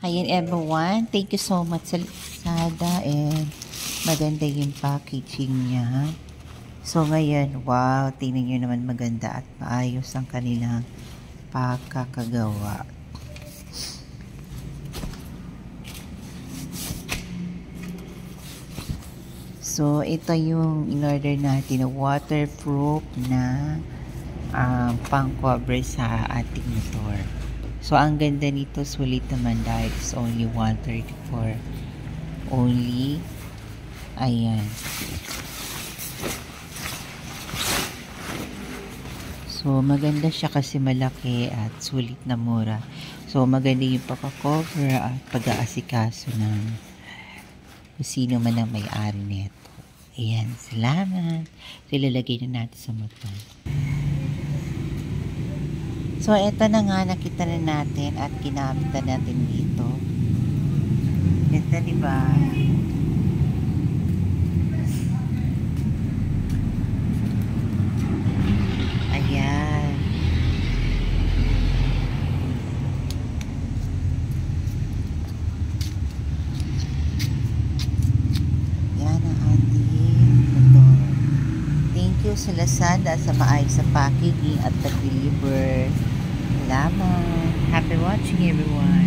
Ayan everyone, thank you so much sa Lazada and maganda yung packaging niya. So ngayon, wow, tingnan nyo naman maganda at maayos ang kanilang pagkakagawa. So ito yung in-order natin na waterproof na pang-cover sa ating motor. So ang ganda nito, sulit naman dahil it's only 134 only. Ayan. So maganda siya kasi malaki at sulit na mura. So maganda yung pagka-cover at pag-aasikaso ng sino man ang may-ari nito. Ayan, salamat. So ilalagay na natin sa motor. So, ito na nga, nakita na natin at ginamit na natin dito. Ganda, diba? Ayan. Yan ang ating motor. Thank you sa Lazada sa maayos sa packaging at pag-deliver. Salamat. Happy watching everyone.